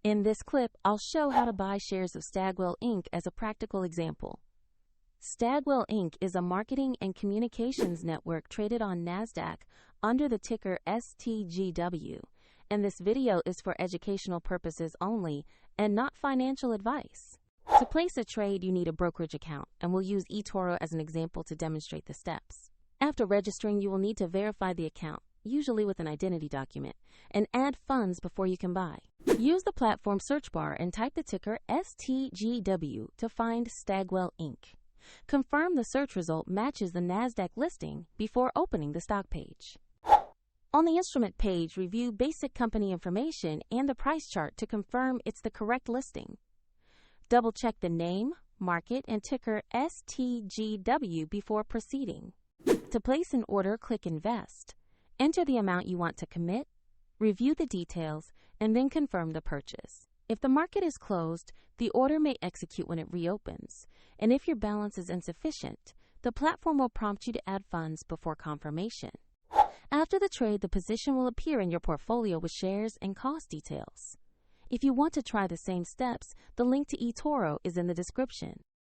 In this clip, I'll show how to buy shares of Stagwell Inc. as a practical example. Stagwell Inc. is a marketing and communications network traded on NASDAQ under the ticker STGW, and this video is for educational purposes only and not financial advice. To place a trade, you need a brokerage account, and we'll use eToro as an example to demonstrate the steps. After registering, you will need to verify the account, usually with an identity document, and add funds before you can buy. Use the platform search bar and type the ticker STGW to find Stagwell Inc. Confirm the search result matches the NASDAQ listing before opening the stock page. On the instrument page, review basic company information and the price chart to confirm it's the correct listing. Double-check the name, market, and ticker STGW before proceeding. To place an order, click Invest. Enter the amount you want to commit, review the details, and then confirm the purchase. If the market is closed, the order may execute when it reopens, and if your balance is insufficient, the platform will prompt you to add funds before confirmation. After the trade, the position will appear in your portfolio with shares and cost details. If you want to try the same steps, the link to eToro is in the description.